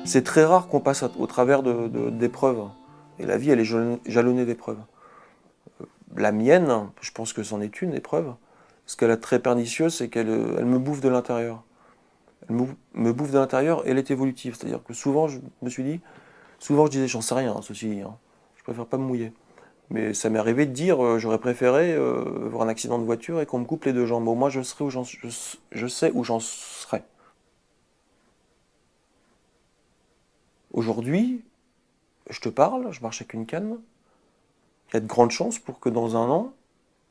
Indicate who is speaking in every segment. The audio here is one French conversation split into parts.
Speaker 1: C'est très rare qu'on passe au travers d'épreuves. Et la vie, elle est jalonnée d'épreuves. La mienne, je pense que c'en est une épreuve. Ce qu'elle a de très pernicieux, c'est qu'elle me bouffe de l'intérieur. Elle me bouffe de l'intérieur et elle est évolutive. C'est-à-dire que souvent, je me suis dit, souvent je disais, j'en sais rien, ceci dit, hein. Je préfère pas me mouiller. Mais ça m'est arrivé de dire, j'aurais préféré voir un accident de voiture et qu'on me coupe les deux jambes. Au moins, je sais où j'en serais. Aujourd'hui, je te parle, je marche avec une canne. Il y a de grandes chances pour que dans un an,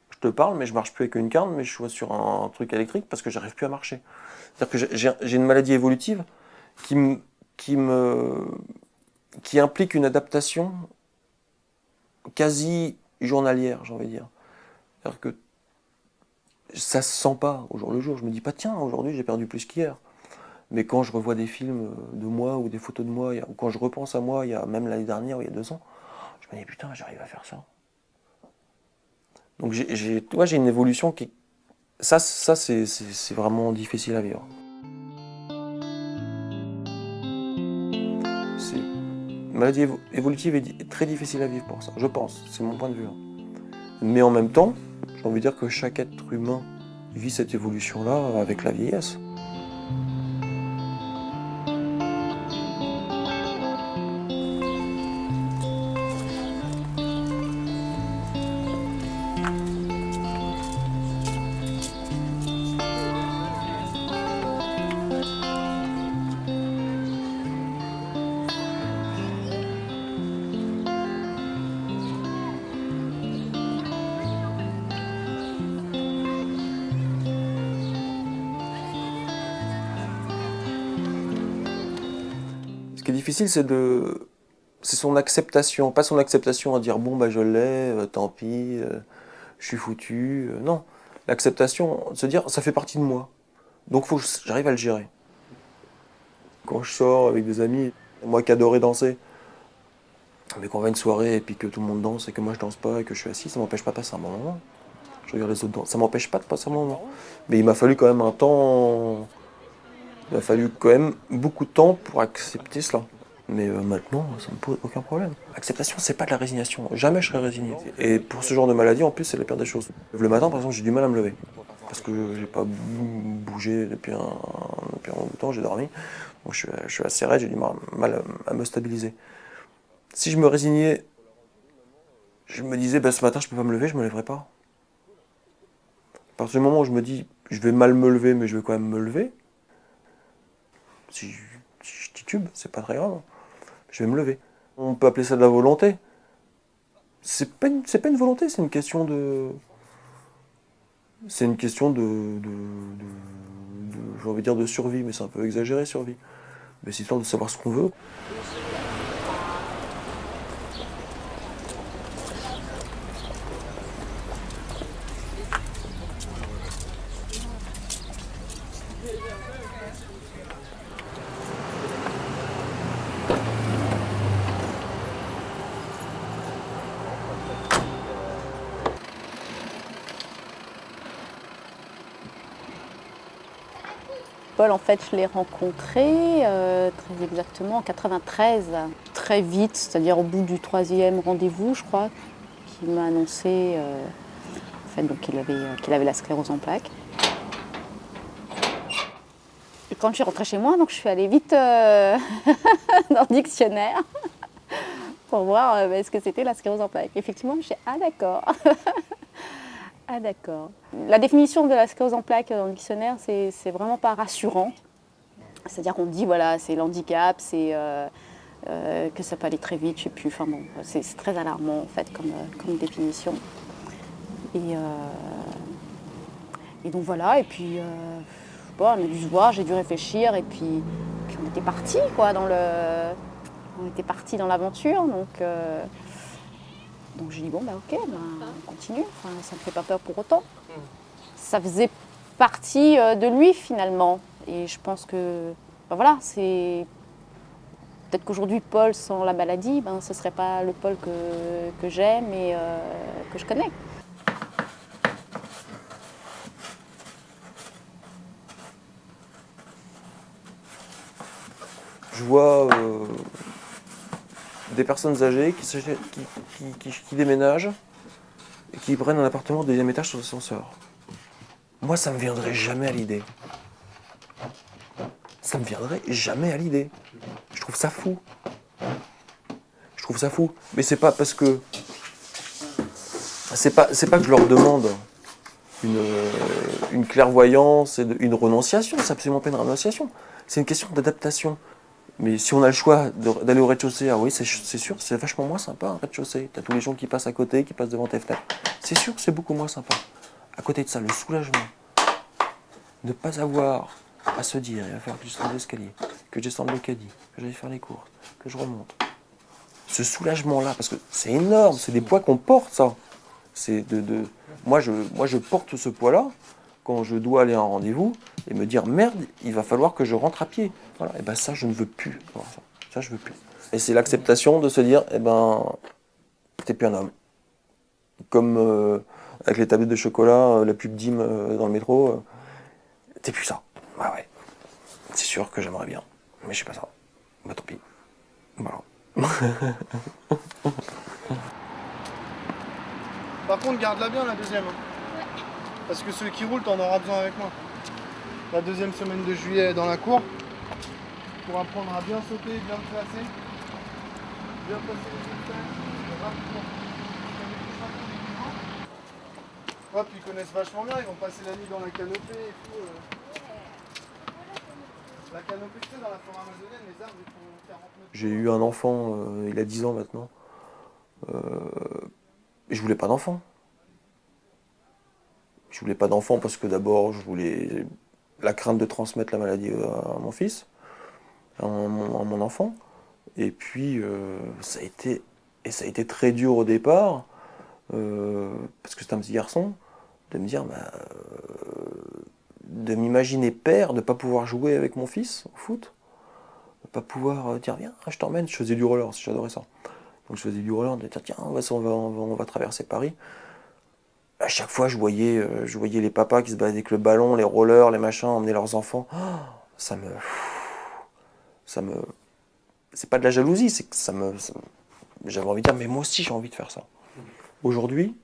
Speaker 1: je te parle, mais je marche plus avec une canne, mais je sois sur un truc électrique parce que j'arrive plus à marcher. C'est-à-dire que j'ai une maladie évolutive qui me, qui me, qui implique une adaptation quasi journalière, j'ai envie de dire. C'est-à-dire que ça se sent pas au jour le jour. Je me dis pas, tiens, aujourd'hui j'ai perdu plus qu'hier. Mais quand je revois des films de moi ou des photos de moi, ou quand je repense à moi, il y a même l'année dernière ou il y a 2 ans, je me dis, putain, j'arrive à faire ça. Donc j'ai une évolution qui... Ça c'est vraiment difficile à vivre. Une maladie évolutive est très difficile à vivre pour ça, je pense, c'est mon point de vue. Mais en même temps, j'ai envie de dire que chaque être humain vit cette évolution-là avec la vieillesse. Ce qui est difficile, c'est son acceptation, pas son acceptation à dire bon bah je l'ai, tant pis, je suis foutu. Non, l'acceptation, de se dire ça fait partie de moi, donc faut que j'arrive à le gérer. Quand je sors avec des amis, moi qui adorais danser, mais qu'on va à une soirée et puis que tout le monde danse et que moi je danse pas et que je suis assis, ça m'empêche pas de passer un bon moment. Je regarde les autres danser, ça m'empêche pas de passer un bon moment. Mais il m'a fallu quand même un temps, il m'a fallu quand même beaucoup de temps pour accepter cela. Mais maintenant, ça me pose aucun problème. L'acceptation, c'est pas de la résignation. Jamais je serai résigné. Et pour ce genre de maladie, en plus, c'est la pire des choses. Le matin, par exemple, j'ai du mal à me lever. Parce que j'ai pas bougé depuis un bout de temps, j'ai dormi. Donc je suis assez raide, j'ai du mal à me stabiliser. Si je me résignais, je me disais, bah, ce matin, je peux pas me lever, je me lèverai pas. À partir du moment où je me dis, je vais mal me lever, mais je vais quand même me lever, si je titube, c'est pas très grave. Je vais me lever. On peut appeler ça de la volonté. C'est pas une volonté, c'est une question de. C'est une question j'ai envie de dire de survie, mais c'est un peu exagéré, survie. Mais c'est histoire de savoir ce qu'on veut.
Speaker 2: Paul, en fait, je l'ai rencontré très exactement en 93, très vite, c'est-à-dire au bout du 3e rendez-vous, je crois, qu'il m'a annoncé en fait, donc, qu'il avait la sclérose en plaques. Et quand je suis rentrée chez moi, donc, je suis allée vite dans le dictionnaire pour voir ce que c'était la sclérose en plaques. Effectivement, je me suis dit, ah d'accord. Ah d'accord. La définition de la sclérose en plaques dans le dictionnaire, c'est vraiment pas rassurant. C'est-à-dire qu'on dit, voilà, c'est l'handicap, c'est que ça peut aller très vite, je sais plus. Enfin bon, c'est très alarmant en fait comme définition. Et donc voilà, et puis bon, on a dû se voir, j'ai dû réfléchir, et puis on était partis quoi on était partis dans l'aventure, donc j'ai dit bon bah ok, bah, on continue, enfin, ça me fait pas peur pour autant. Ça faisait partie de lui finalement, et je pense que ben voilà, c'est peut-être qu'aujourd'hui Paul sans la maladie, ben ce serait pas le Paul que j'aime et que je connais.
Speaker 1: je vois des personnes âgées qui déménagent et qui prennent un appartement au deuxième étage sur l'ascenseur. Moi, ça me viendrait jamais à l'idée. Ça me viendrait jamais à l'idée. Je trouve ça fou. Je trouve ça fou. Mais c'est pas parce que... C'est pas que je leur demande une clairvoyance et une renonciation. C'est absolument pas une renonciation. C'est une question d'adaptation. Mais si on a le choix d'aller au rez-de-chaussée, ah oui, c'est sûr, c'est vachement moins sympa un rez-de-chaussée. T'as tous les gens qui passent à côté, qui passent devant tes fenêtres. C'est sûr que c'est beaucoup moins sympa. À côté de ça, le soulagement. Ne pas avoir à se dire, il va falloir que je descende l'escalier, que je descende le caddie, que j'aille faire les courses, que je remonte. Ce soulagement-là, parce que c'est énorme, c'est des poids qu'on porte, ça. Moi, je porte ce poids-là quand je dois aller à un rendez-vous et me dire merde, il va falloir que je rentre à pied. Voilà. Et ben ça, je ne veux plus. Voilà, ça, je veux plus. Et c'est l'acceptation de se dire, eh ben, t'es plus un homme. Comme avec les tablettes de chocolat, la pub Dim dans le métro, t'es plus ça. Ouais. C'est sûr que j'aimerais bien, mais je sais pas ça. Bah tant pis. Voilà.
Speaker 3: Par contre, garde-la bien la deuxième. Hein. Parce que ceux qui roulent, t'en auras besoin avec moi. La deuxième semaine de juillet dans la cour. Pour apprendre à bien sauter, bien te placer. Bien passer les obstacles. Rapidement. Hop, ils connaissent vachement bien, ils vont passer la nuit dans la canopée et tout. La canopée, tu sais, dans la forêt amazonienne, les arbres, ils font 40 mètres.
Speaker 1: J'ai eu un enfant, il a 10 ans maintenant. Je voulais pas d'enfant. Je voulais pas d'enfant parce que d'abord, je voulais la crainte de transmettre la maladie à mon fils, à mon enfant. Et puis, ça a été très dur au départ, parce que c'était un petit garçon, de me dire, de m'imaginer père, de ne pas pouvoir jouer avec mon fils au foot, de ne pas pouvoir dire, viens, je t'emmène. Je faisais du roller, j'adorais ça. Donc je faisais du roller, de dire, tiens, on va traverser Paris. À chaque fois, je voyais les papas qui se baladaient avec le ballon, les rollers, les machins, emmener leurs enfants. Oh, ça me... C'est pas de la jalousie, c'est que j'avais envie de dire, mais moi aussi j'ai envie de faire ça. Aujourd'hui,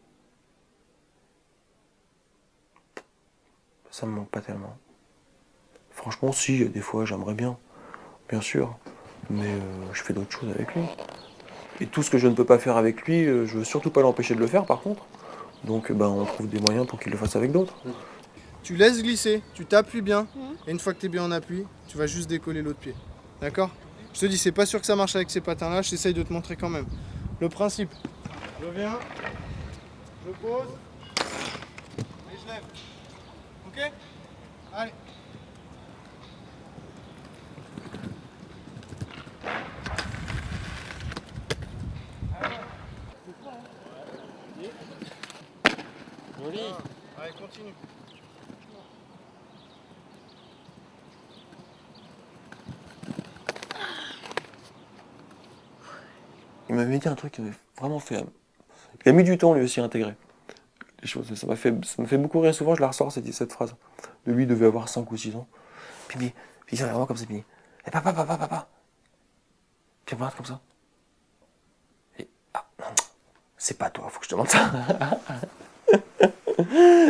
Speaker 1: ça me manque pas tellement. Franchement, si, des fois j'aimerais bien sûr, mais je fais d'autres choses avec lui. Et tout ce que je ne peux pas faire avec lui, je veux surtout pas l'empêcher de le faire par contre. Donc on trouve des moyens pour qu'il le fasse avec d'autres.
Speaker 3: Tu laisses glisser, tu t'appuies bien, et une fois que tu es bien en appui, tu vas juste décoller l'autre pied. D'accord? Je te dis, c'est pas sûr que ça marche avec ces patins-là, j'essaye de te montrer quand même. Le principe, je viens, je pose, et je lève. Ok? Allez. Joli. Allez, continue.
Speaker 1: Il m'avait dit un truc qui m'avait vraiment fait... Il a mis du temps lui aussi à intégrer les choses. Ça m'a fait beaucoup rire. Souvent je la ressors cette phrase. De lui, il devait avoir 5 ou 6 ans. Puis il s'en vraiment comme ça, puis il dit, eh, papa. Puis il me regarde comme ça. Et, ah non, c'est pas toi, faut que je te demande ça.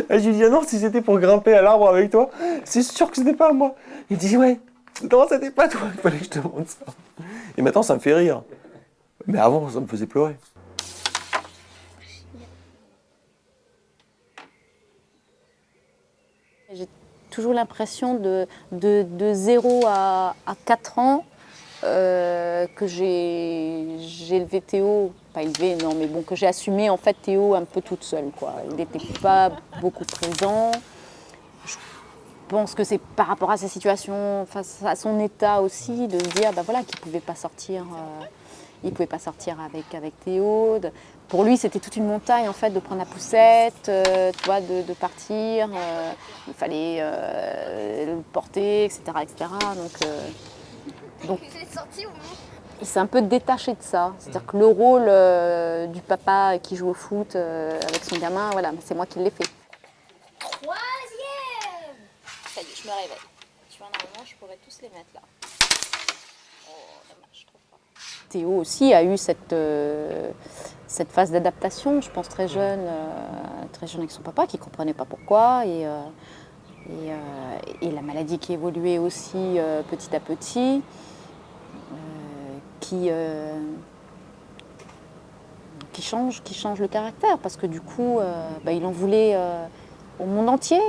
Speaker 1: Et je lui dis, ah non, si c'était pour grimper à l'arbre avec toi, c'est sûr que c'était pas moi. Il dit, ouais, non, c'était pas toi, il fallait que je te demande ça. Et maintenant, ça me fait rire. Mais avant, ça me faisait pleurer.
Speaker 2: J'ai toujours l'impression de 0 à 4 ans que j'ai élevé Théo, pas élevé, non, mais bon, que j'ai assumé en fait Théo un peu toute seule, quoi. Il n'était pas beaucoup présent. Je pense que c'est par rapport à sa situation, face à son état aussi, de se dire voilà, qu'il ne pouvait pas sortir. Il ne pouvait pas sortir avec Théo. Pour lui, c'était toute une montagne en fait, de prendre la poussette, tu vois, de partir. Il fallait le porter, etc. Donc, il s'est un peu détaché de ça. C'est-à-dire que le rôle du papa qui joue au foot avec son gamin, voilà, c'est moi qui l'ai fait.
Speaker 4: 3e.
Speaker 2: Ça y est, je me réveille. Tu vois, normalement, je pourrais tous les mettre là. Théo aussi a eu cette phase d'adaptation, je pense très jeune avec son papa, qui ne comprenait pas pourquoi. Et la maladie qui évoluait aussi petit à petit, qui change le caractère, parce que du coup, il en voulait au monde entier,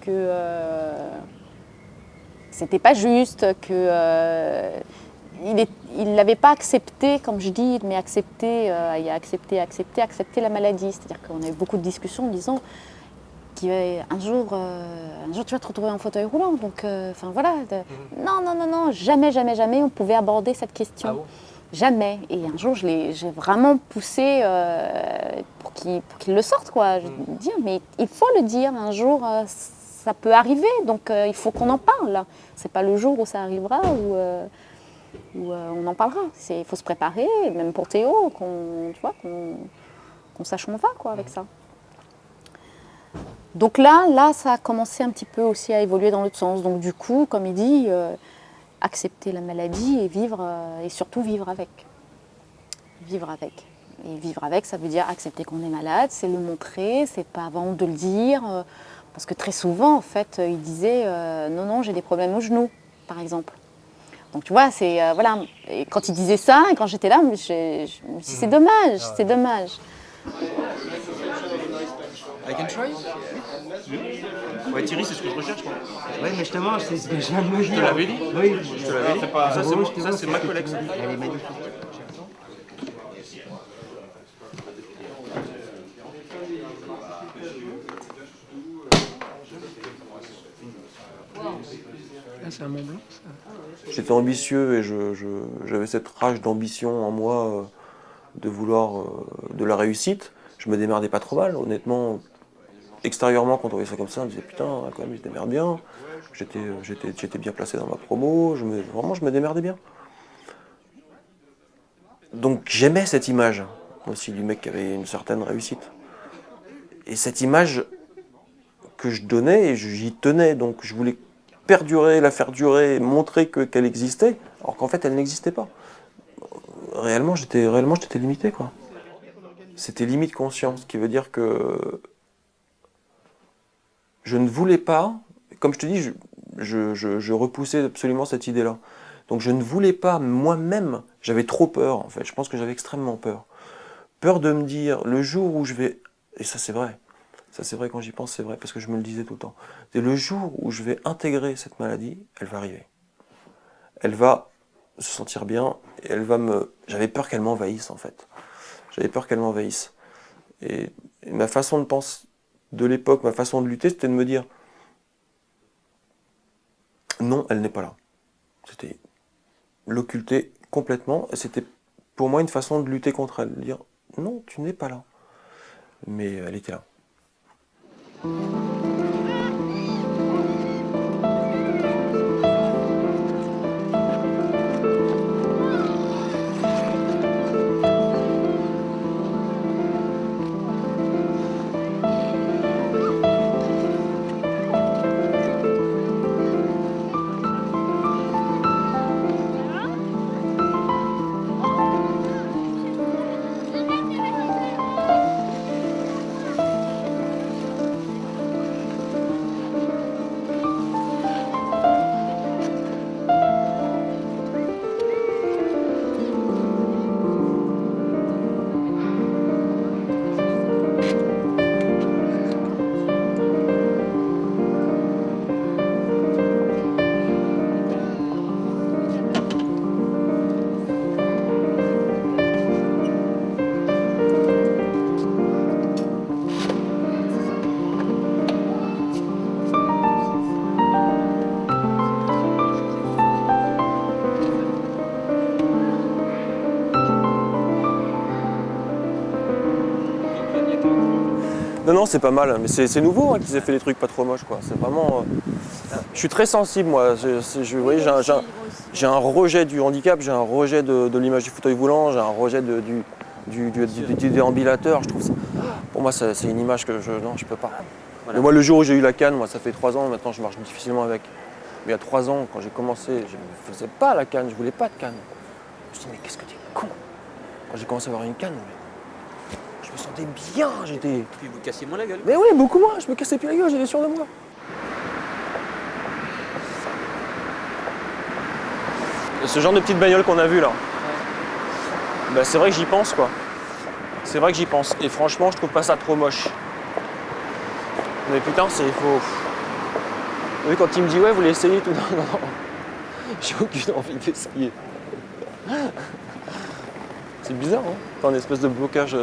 Speaker 2: que c'était pas juste, que il l'avait pas accepté, comme je dis, mais accepter la maladie. C'est-à-dire qu'on a eu beaucoup de discussions en disant qu'un jour tu vas te retrouver en fauteuil roulant. Donc, voilà. Non, jamais on pouvait aborder cette question.
Speaker 1: Ah bon ?
Speaker 2: Jamais. Et un jour, j'ai vraiment poussé pour qu'il le sorte, quoi. Je dire, mais il faut le dire. Un jour, ça peut arriver. Donc, il faut qu'on en parle. C'est pas le jour où ça arrivera où on en parlera. Il faut se préparer, même pour Théo, qu'on sache où on va, quoi, avec ça. Donc là, ça a commencé un petit peu aussi à évoluer dans l'autre sens. Donc du coup, comme il dit, accepter la maladie et vivre, et surtout vivre avec. Vivre avec. Et vivre avec, ça veut dire accepter qu'on est malade, c'est le montrer, c'est pas avoir honte de le dire. Parce que très souvent, en fait, il disait non, j'ai des problèmes au genou, par exemple. Donc tu vois, c'est voilà. Et quand il disait ça, et quand j'étais là, je me dis c'est dommage, c'est dommage.
Speaker 4: I can try? Ouais, Thierry, c'est ce que je recherche, moi. Oui, mais justement, c'est ce que je viens de me dire. Je te l'avais dit? Oui, je te l'avais dit. Ça, c'est ma collègue. Elle est magnifique.
Speaker 5: Ah, c'est un Mont Blanc, ça.
Speaker 1: J'étais ambitieux et j'avais cette rage d'ambition en moi de vouloir de la réussite. Je me démerdais pas trop mal, honnêtement. Extérieurement, quand on voyait ça comme ça, on disait putain, quand même, je démerde bien. J'étais bien placé dans ma promo, vraiment, je me démerdais bien. Donc j'aimais cette image aussi du mec qui avait une certaine réussite. Et cette image que je donnais, j'y tenais, donc je voulais perdurer, la faire durer, montrer qu'elle existait, alors qu'en fait elle n'existait pas. Réellement j'étais limité, quoi. C'était limite conscient, ce qui veut dire que je ne voulais pas, comme je te dis, je repoussais absolument cette idée-là. Donc je ne voulais pas moi-même, j'avais trop peur en fait, je pense que j'avais extrêmement peur. Peur de me dire, le jour où je vais, et ça c'est vrai quand j'y pense, c'est vrai, parce que je me le disais tout le temps, c'est le jour où je vais intégrer cette maladie, elle va arriver. Elle va se sentir bien, et j'avais peur qu'elle m'envahisse en fait. J'avais peur qu'elle m'envahisse. Et ma façon de penser de l'époque, ma façon de lutter, c'était de me dire non, elle n'est pas là. C'était l'occulter complètement, et c'était pour moi une façon de lutter contre elle, de dire non, tu n'es pas là. Mais elle était là. Non, c'est pas mal, mais c'est nouveau qu'ils aient fait des trucs pas trop moches, quoi. C'est vraiment. Je suis très sensible, moi. Vous voyez, j'ai un rejet du handicap, j'ai un rejet de l'image du fauteuil volant, j'ai un rejet du déambulateur. Je trouve ça. Pour moi, c'est une image que je peux pas. Voilà. Et moi, le jour où j'ai eu la canne, moi, ça fait 3 ans, maintenant, je marche difficilement avec. Mais il y a 3 ans, quand j'ai commencé, je ne faisais pas la canne, je voulais pas de canne. Je me suis dit, mais qu'est-ce que t'es con. Quand j'ai commencé à avoir une canne, je me sentais bien, j'étais...
Speaker 6: Puis vous cassiez moins la gueule.
Speaker 1: Mais oui, beaucoup moins, je me cassais plus la gueule, j'étais sûr de moi. Et ce genre de petite bagnole qu'on a vu là, bah, c'est vrai que j'y pense quoi. C'est vrai que j'y pense. Et franchement, je trouve pas ça trop moche. Mais putain, c'est faux. Vous voyez, quand il me dit ouais, vous voulez essayer tout, non, non, j'ai aucune envie d'essayer. C'est bizarre, hein. T'as un espèce de blocage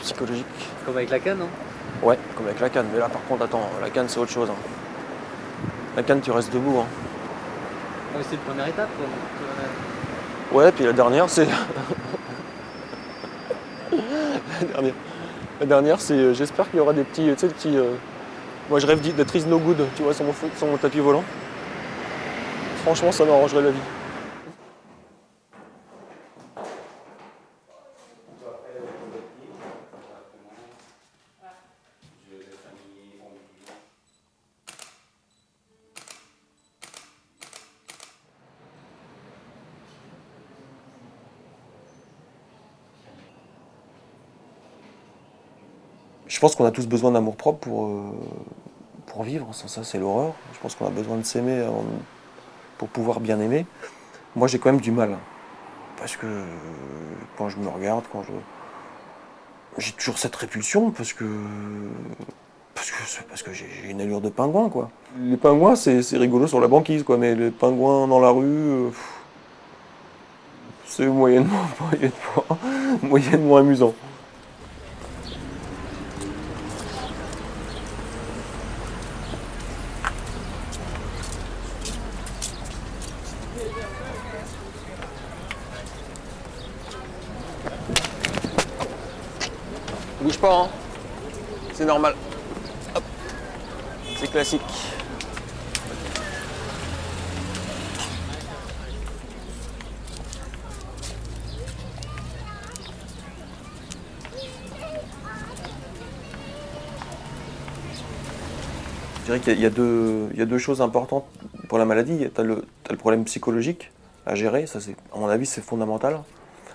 Speaker 1: psychologique.
Speaker 6: Comme avec la canne, hein.
Speaker 1: Ouais, comme avec la canne. Mais là, par contre, attends, la canne, c'est autre chose. Hein. La canne, tu restes debout. Hein.
Speaker 6: Ah, mais c'est la première étape, quoi.
Speaker 1: Ouais, puis la dernière, c'est... la dernière, c'est... J'espère qu'il y aura des petits... Tu sais, des petits... Moi, je rêve d'être is no good, tu vois, sur mon tapis volant. Franchement, ça m'arrangerait la vie. Je pense qu'on a tous besoin d'amour-propre pour vivre. Sans ça, c'est l'horreur. Je pense qu'on a besoin de s'aimer pour pouvoir bien aimer. Moi, j'ai quand même du mal. Parce que quand je me regarde, j'ai toujours cette répulsion parce que j'ai une allure de pingouin, quoi. Les pingouins, c'est rigolo sur la banquise, quoi, mais les pingouins dans la rue, c'est moyennement amusant. Bouge pas, hein. C'est normal. Hop. C'est classique. Je dirais qu'il y a deux choses importantes pour la maladie. T'as le problème psychologique à gérer, ça c'est, à mon avis, c'est fondamental.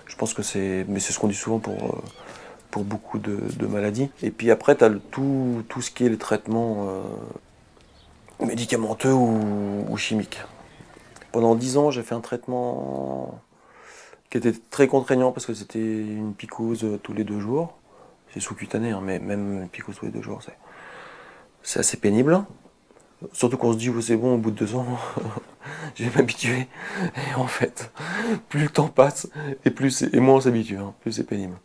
Speaker 1: Je pense que mais c'est ce qu'on dit souvent pour beaucoup de maladies. Et puis après, tu as tout ce qui est les traitements médicamenteux ou chimiques. Pendant 10 ans, j'ai fait un traitement qui était très contraignant parce que c'était une picouse tous les 2 jours. C'est sous-cutané, hein, mais même une picouse tous les 2 jours, c'est assez pénible. Surtout qu'on se dit, oh, c'est bon, au bout de 2 ans, je vais m'habituer. Et en fait, plus le temps passe, et moins on s'habitue, hein, plus c'est pénible.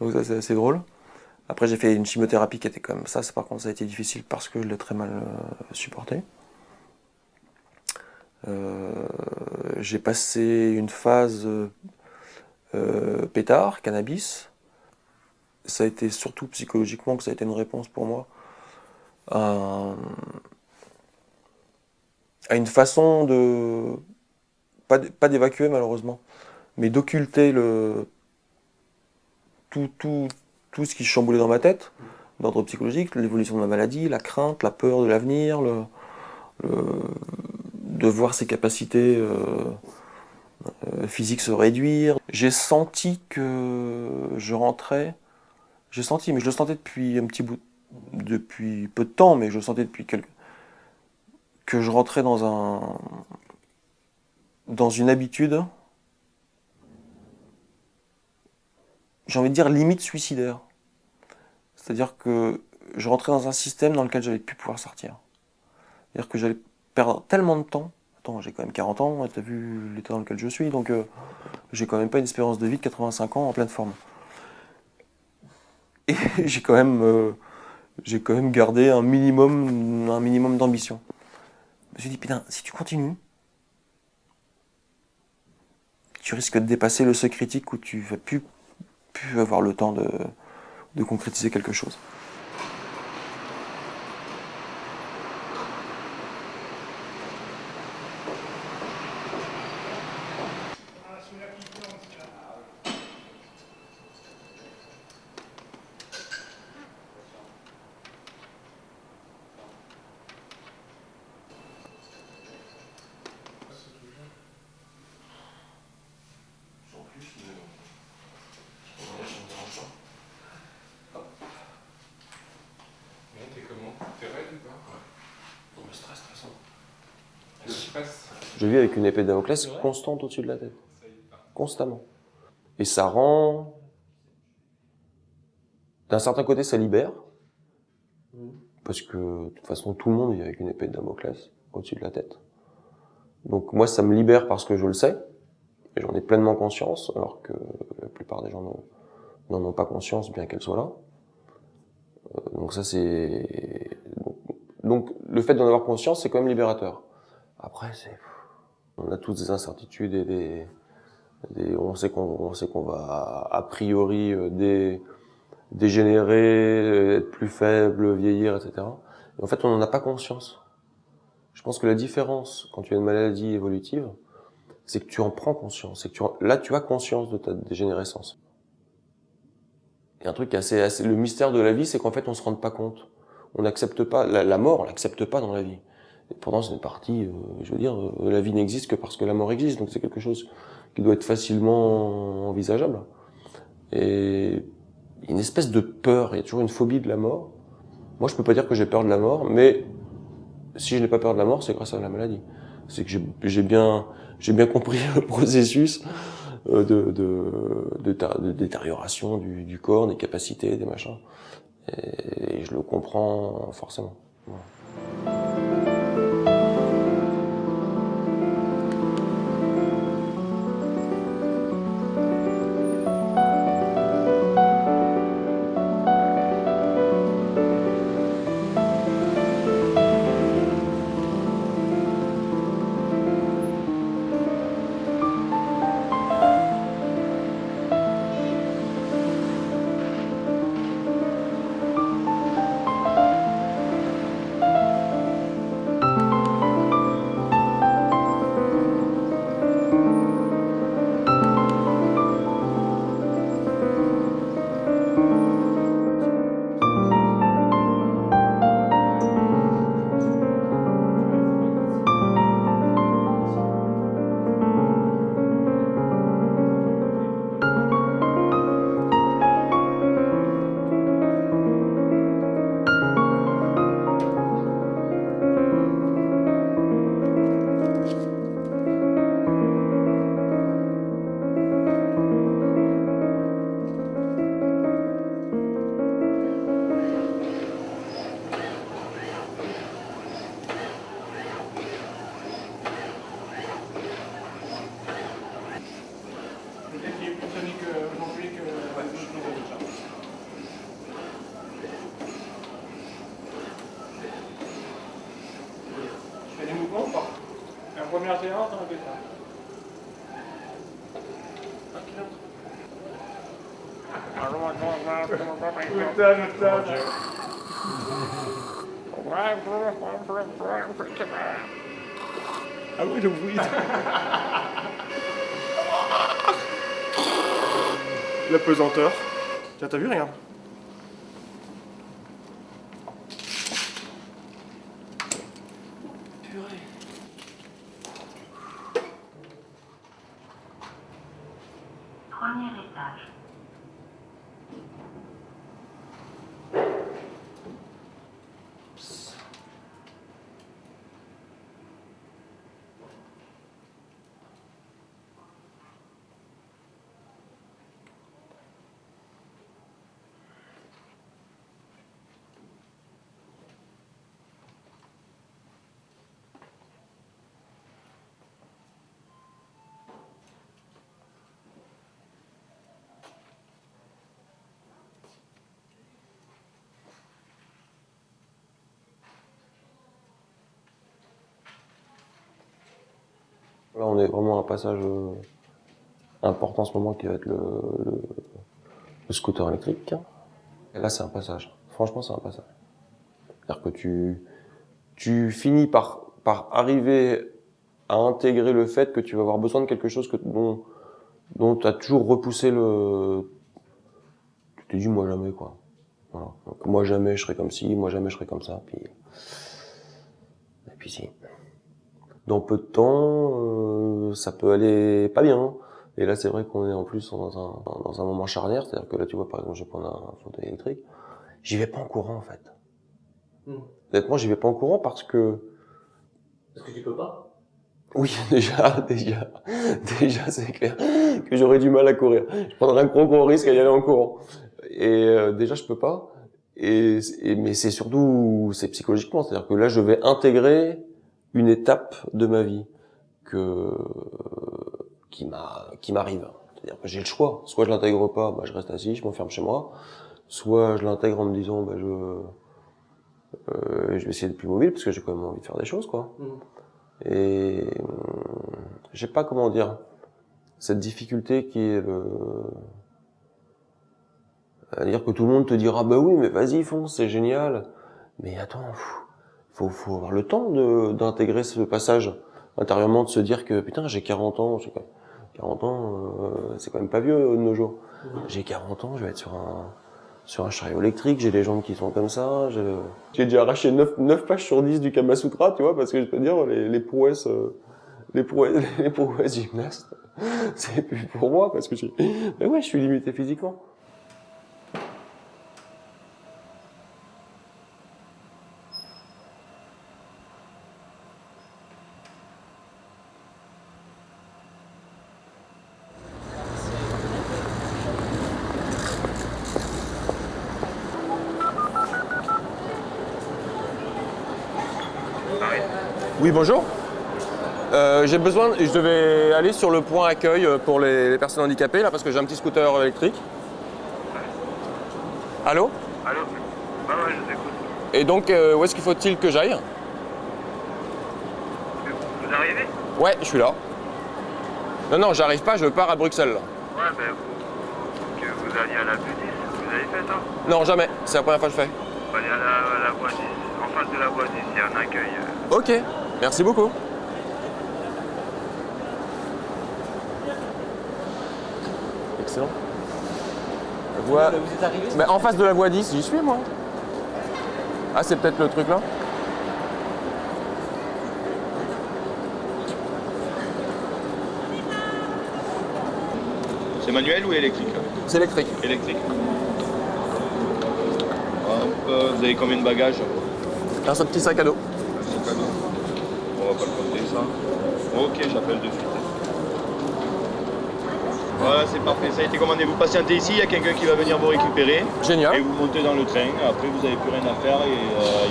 Speaker 1: Donc ça, c'est assez drôle. Après, j'ai fait une chimiothérapie qui était comme ça. Par contre, ça a été difficile parce que je l'ai très mal supporté. J'ai passé une phase pétard, cannabis. Ça a été surtout psychologiquement que ça a été une réponse pour moi à une façon de... Pas d'évacuer malheureusement, mais d'occulter tout ce qui se chamboulait dans ma tête, d'ordre psychologique, l'évolution de ma maladie, la crainte, la peur de l'avenir, de voir ses capacités physiques se réduire. J'ai senti que je rentrais, mais je le sentais depuis un petit bout, depuis peu de temps, mais je le sentais depuis que je rentrais dans une habitude, j'ai envie de dire limite suicidaire. C'est-à-dire que je rentrais dans un système dans lequel j'allais plus pouvoir sortir. C'est-à-dire que j'allais perdre tellement de temps. Attends, j'ai quand même 40 ans, t'as vu l'état dans lequel je suis, donc j'ai quand même pas une espérance de vie de 85 ans en pleine forme. Et j'ai quand même gardé un minimum d'ambition. Je me suis dit, putain, si tu continues, tu risques de dépasser le seuil critique où tu vas plus avoir le temps de concrétiser quelque chose. Je vis avec une épée de Damoclès constante au-dessus de la tête. Constamment. Et ça rend... D'un certain côté, ça libère. Parce que, de toute façon, tout le monde vit avec une épée de Damoclès au-dessus de la tête. Donc moi, ça me libère parce que je le sais. Et j'en ai pleinement conscience, alors que la plupart des gens n'en ont pas conscience, bien qu'elle soit là. Donc ça, c'est... Donc le fait d'en avoir conscience, c'est quand même libérateur. Après, on a tous des incertitudes et on sait qu'on va a priori dégénérer, être plus faible, vieillir, etc. Et en fait, on n'en a pas conscience. Je pense que la différence quand tu as une maladie évolutive, c'est que tu en prends conscience. C'est que là, tu as conscience de ta dégénérescence. Il y a un truc assez le mystère de la vie, c'est qu'en fait, on se rend pas compte. On n'accepte pas la mort, on l'accepte pas dans la vie. Et pourtant, c'est une partie, je veux dire, la vie n'existe que parce que la mort existe. Donc c'est quelque chose qui doit être facilement envisageable. Et il y a une espèce de peur, il y a toujours une phobie de la mort. Moi, je peux pas dire que j'ai peur de la mort, mais si je n'ai pas peur de la mort, c'est grâce à la maladie. C'est que j'ai bien compris le processus de détérioration du corps, des capacités, des machins. Et je le comprends forcément. Voilà.
Speaker 5: Première séance, on a fait ça.
Speaker 4: Ah oui, le bruit. La pesanteur. Tiens, t'as vu, regarde.
Speaker 7: Premier étage.
Speaker 1: Là, on est vraiment à un passage important en ce moment qui va être le scooter électrique. Et là, c'est un passage. Franchement, c'est un passage. C'est-à-dire que tu finis par arriver à intégrer le fait que tu vas avoir besoin de quelque chose dont tu as toujours repoussé Tu t'es dit, moi jamais, quoi. Voilà. Donc, moi jamais je serai comme ci, moi jamais je serai comme ça. Et puis si. Dans peu de temps, ça peut aller pas bien. Et là, c'est vrai qu'on est en plus dans un moment charnière. C'est-à-dire que là, tu vois, par exemple, je vais prendre un fauteuil électrique. J'y vais pas en courant, en fait. Honnêtement, j'y vais pas en courant parce que
Speaker 6: Parce que tu peux pas.
Speaker 1: Oui, déjà, c'est clair que j'aurais du mal à courir. Je prendrais un gros risque à y aller en courant. Et déjà, je peux pas. Mais c'est surtout, c'est psychologiquement. C'est-à-dire que là, je vais intégrer une étape de ma vie qui m'arrive. C'est-à-dire que j'ai le choix. Soit je l'intègre pas, bah, je reste assis, je m'enferme chez moi. Soit je l'intègre en me disant, bah, je vais essayer d'être plus mobile parce que j'ai quand même envie de faire des choses, quoi. Et j'ai pas comment dire cette difficulté qui est à dire que tout le monde te dira bah oui mais vas-y fonce c'est génial mais attends faut avoir le temps d'intégrer ce passage intérieurement de se dire que putain j'ai 40 ans 40 ans c'est quand même pas vieux de nos jours. J'ai 40 ans je vais être sur un chariot électrique, j'ai les jambes qui sont comme ça, j'ai déjà arraché 9 pages sur 10 du Kama Sutra, tu vois, parce que je peux dire, les prouesses gymnastes, c'est plus pour moi, parce que mais ouais, je suis limité physiquement. Oui, bonjour. Je devais aller sur le point accueil pour les personnes handicapées, là, parce que j'ai un petit scooter électrique. Allô?
Speaker 7: Allô? Bah ouais, je t'écoute.
Speaker 1: Et donc, où est-ce qu'il faut-il que j'aille?
Speaker 7: Vous arrivez?
Speaker 1: Ouais, je suis là. Non, j'arrive pas, je pars à Bruxelles. Là.
Speaker 7: Ouais, ben faut que vous alliez à la P10. Vous avez fait ça?
Speaker 1: Non, jamais. C'est la première fois que je fais.
Speaker 7: Vous allez à la voie 10. En face de la voie 10, il y a un accueil.
Speaker 1: Ok, merci beaucoup. Excellent.
Speaker 6: Vous êtes arrivé?
Speaker 1: Mais en face de la voie 10, j'y suis moi. Ah, c'est peut-être le truc là.
Speaker 7: C'est manuel ou électrique?
Speaker 1: C'est électrique.
Speaker 7: Électrique. Hop, vous avez combien de bagages?
Speaker 1: Un petit sac à dos.
Speaker 7: Un sac à dos. On va pas le compter ça. Ok, j'appelle de suite. Voilà, c'est parfait, ça a été commandé. Vous patientez ici, il y a quelqu'un qui va venir vous récupérer.
Speaker 1: Génial.
Speaker 7: Et vous montez dans le train. Après, vous n'avez plus rien à faire. Et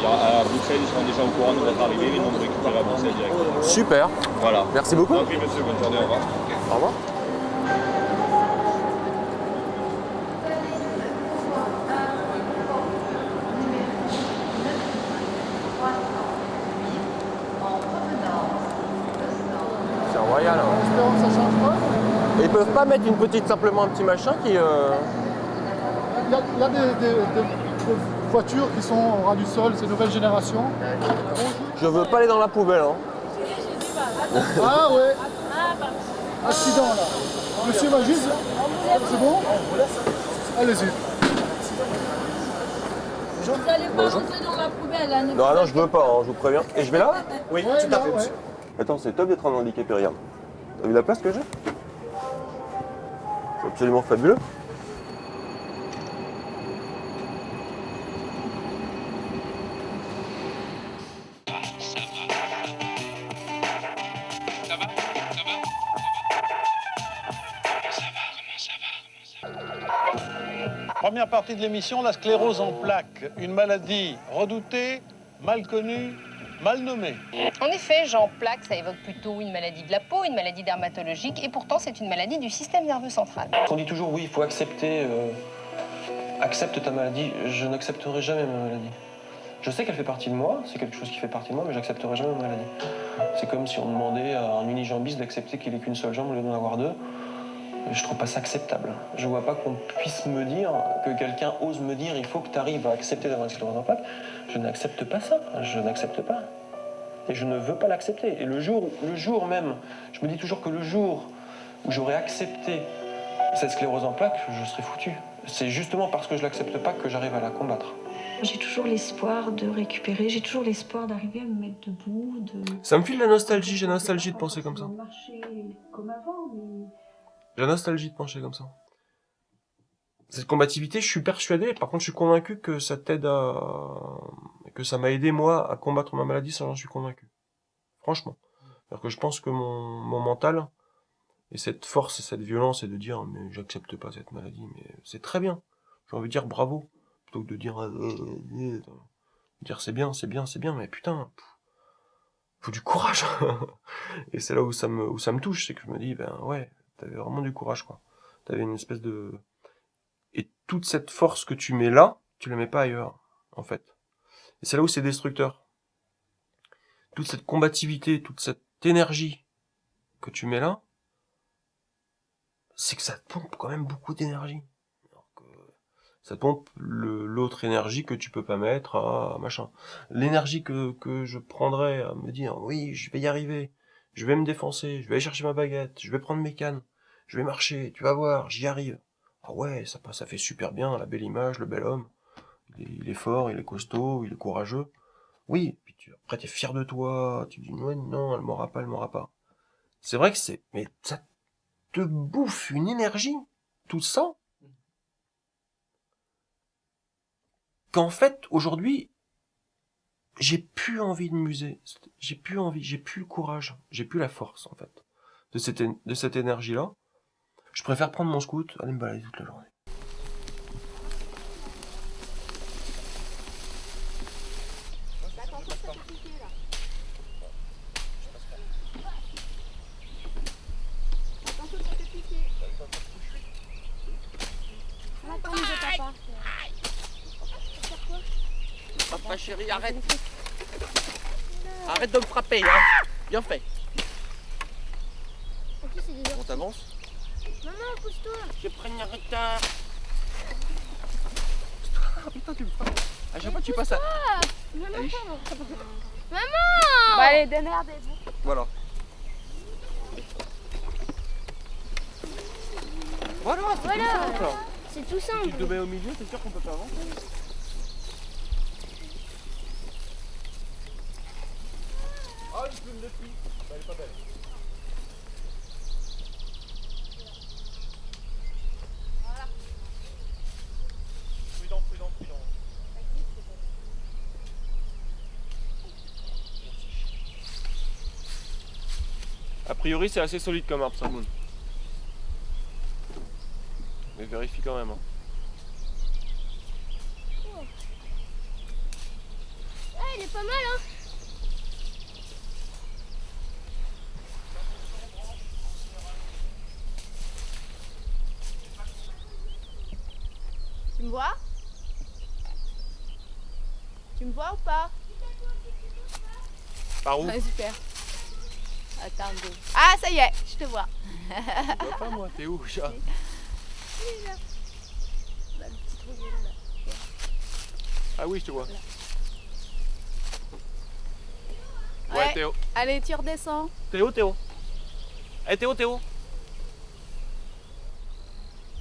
Speaker 7: à Bruxelles, ils seront déjà au courant de votre arrivée. Ils vont vous récupérer à Bruxelles directement.
Speaker 1: Super.
Speaker 7: Voilà.
Speaker 1: Merci beaucoup.
Speaker 7: Donc, oui, monsieur, bonne journée, au revoir.
Speaker 1: Au revoir. C'est royal. Hein.
Speaker 3: J'espère que ça change pas.
Speaker 1: Et ils peuvent pas mettre simplement un petit machin qui...
Speaker 3: Il y a des voitures qui sont au ras du sol, c'est nouvelle génération.
Speaker 1: Je veux pas aller dans la poubelle. Hein.
Speaker 3: Ah ouais. Accident là. Monsieur va juste. C'est bon? Allez-y.
Speaker 8: Vous n'allez pas rentrer dans la poubelle, hein,
Speaker 1: Non, je veux pas, hein, je vous préviens. Et je vais là?
Speaker 3: Oui, tout à fait, monsieur.
Speaker 1: Attends, c'est top d'être un handicapé, regarde. T'as vu la place que j'ai? C'est absolument fabuleux.
Speaker 9: Première partie de l'émission, la sclérose en plaques, une maladie redoutée, mal connue, mal nommée.
Speaker 10: En effet, Jean, plaques, ça évoque plutôt une maladie de la peau, une maladie dermatologique, et pourtant c'est une maladie du système nerveux central.
Speaker 11: On dit toujours oui, il faut accepter, accepte ta maladie. Je n'accepterai jamais ma maladie. Je sais qu'elle fait partie de moi, c'est quelque chose qui fait partie de moi, mais j'accepterai jamais ma maladie. C'est comme si on demandait à un unijambiste d'accepter qu'il ait qu'une seule jambe au lieu d'en avoir deux. Je trouve pas ça acceptable. Je vois pas qu'on puisse me dire, que quelqu'un ose me dire il faut que tu arrives à accepter d'avoir une sclérose en plaques. Je n'accepte pas ça, je n'accepte pas. Et je ne veux pas l'accepter. Et le jour même, je me dis toujours que le jour où j'aurai accepté cette sclérose en plaques, je serai foutu. C'est justement parce que je l'accepte pas que j'arrive à la combattre.
Speaker 12: J'ai toujours l'espoir de récupérer, j'ai toujours l'espoir d'arriver à me mettre debout,
Speaker 1: Ça me file la nostalgie, j'ai nostalgie de penser comme ça.
Speaker 12: marcher comme avant, mais...
Speaker 1: J'ai nostalgie de penser comme ça. Cette combativité, je suis persuadé, par contre je suis convaincu que ça t'aide que ça m'a aidé moi à combattre ma maladie, ça j'en suis convaincu. Franchement. Alors que je pense que mon mental, et cette force et cette violence, et de dire, mais j'accepte pas cette maladie, mais c'est très bien. J'ai envie de dire bravo, plutôt que de dire, dire c'est bien, mais putain, faut du courage. Et c'est là où ça me touche, c'est que je me dis, ben ouais, t'avais vraiment du courage, quoi. T'avais une espèce de... Et toute cette force que tu mets là, tu la mets pas ailleurs, en fait. Et c'est là où c'est destructeur. Toute cette combativité, toute cette énergie que tu mets là, c'est que ça te pompe quand même beaucoup d'énergie. Ça te pompe l'autre énergie que tu peux pas mettre à machin. L'énergie que je prendrais à me dire, oui, je vais y arriver, je vais me défoncer, je vais aller chercher ma baguette, je vais prendre mes cannes, je vais marcher, tu vas voir, j'y arrive. Ah ouais, ça fait super bien, la belle image, le bel homme. Il est fort, il est costaud, il est courageux. Oui, puis après t'es fier de toi, tu dis ouais, non, elle m'aura pas. C'est vrai que mais ça te bouffe une énergie, tout ça, qu'en fait, aujourd'hui, j'ai plus envie de muser, j'ai plus le courage, j'ai plus la force, en fait, de cette énergie-là. Je préfère prendre mon scoot, aller me balader toute la journée.
Speaker 6: Papa chérie, arrête. Arrête de me frapper, hein. Bien fait.
Speaker 8: En plus, c'est des
Speaker 6: On t'avance.
Speaker 8: Maman, pousse-toi.
Speaker 6: Je prends un retard. Ah putain, tu me frappes. À chaque fois, tu passes à...
Speaker 8: Maman,
Speaker 6: Allez.
Speaker 8: Maman.
Speaker 2: Bah allez, démerdez-vous.
Speaker 6: Voilà. Voilà, c'est
Speaker 8: Voilà.
Speaker 6: tout simple.
Speaker 8: C'est tout simple.
Speaker 6: Tu te mets au milieu, t'es sûr qu'on peut pas avancer? Ah, une plume de fille. Bah, elle est pas belle.
Speaker 8: Voilà.
Speaker 6: Prudent. A priori, c'est assez solide comme arbre, ça, Moon. Mais vérifie quand même. Hein.
Speaker 8: Ah, il est pas mal, hein.
Speaker 2: Tu me vois? Tu me vois ou pas?
Speaker 6: Par où?
Speaker 2: Ouais, super. Attends, deux. Ah, ça y est, je te vois.
Speaker 6: Je vois pas moi, t'es où, chat?
Speaker 2: Il est là. Là, le petit trou, il est là.
Speaker 6: Ah oui, je te vois.
Speaker 2: Là.
Speaker 6: Ouais, Théo.
Speaker 2: Allez, tu redescends.
Speaker 6: Théo. Eh, Théo.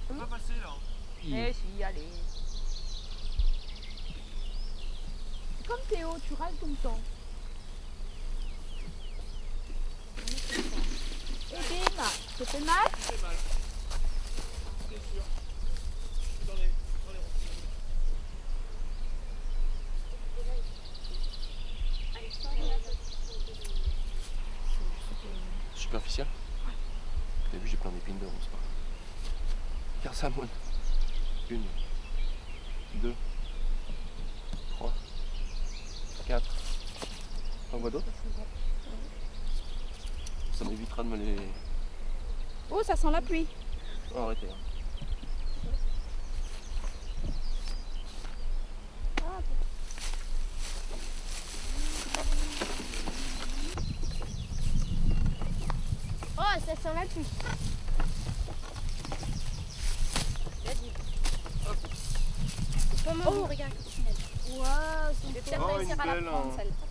Speaker 6: On va passer là.
Speaker 2: Eh si, allez. C'est comme Théo, tu râles tout le temps. Et bim, ça fait mal?
Speaker 6: Ça fait mal. C'est sûr. Dans les superficiel. T'as vu, j'ai plein d'épines d'or, c'est pas grave. Regarde ça, Moine. 1, 2, 3, 4. T'en vois d'autres? Ça m'évitera de me les...
Speaker 2: Oh, ça sent la pluie.
Speaker 6: Oh, arrêtez. Hein.
Speaker 8: Oh, ça sent la pluie. Maman, regarde. Waouh, c'est
Speaker 2: Je vais peut-être réussir à la prendre, celle-là.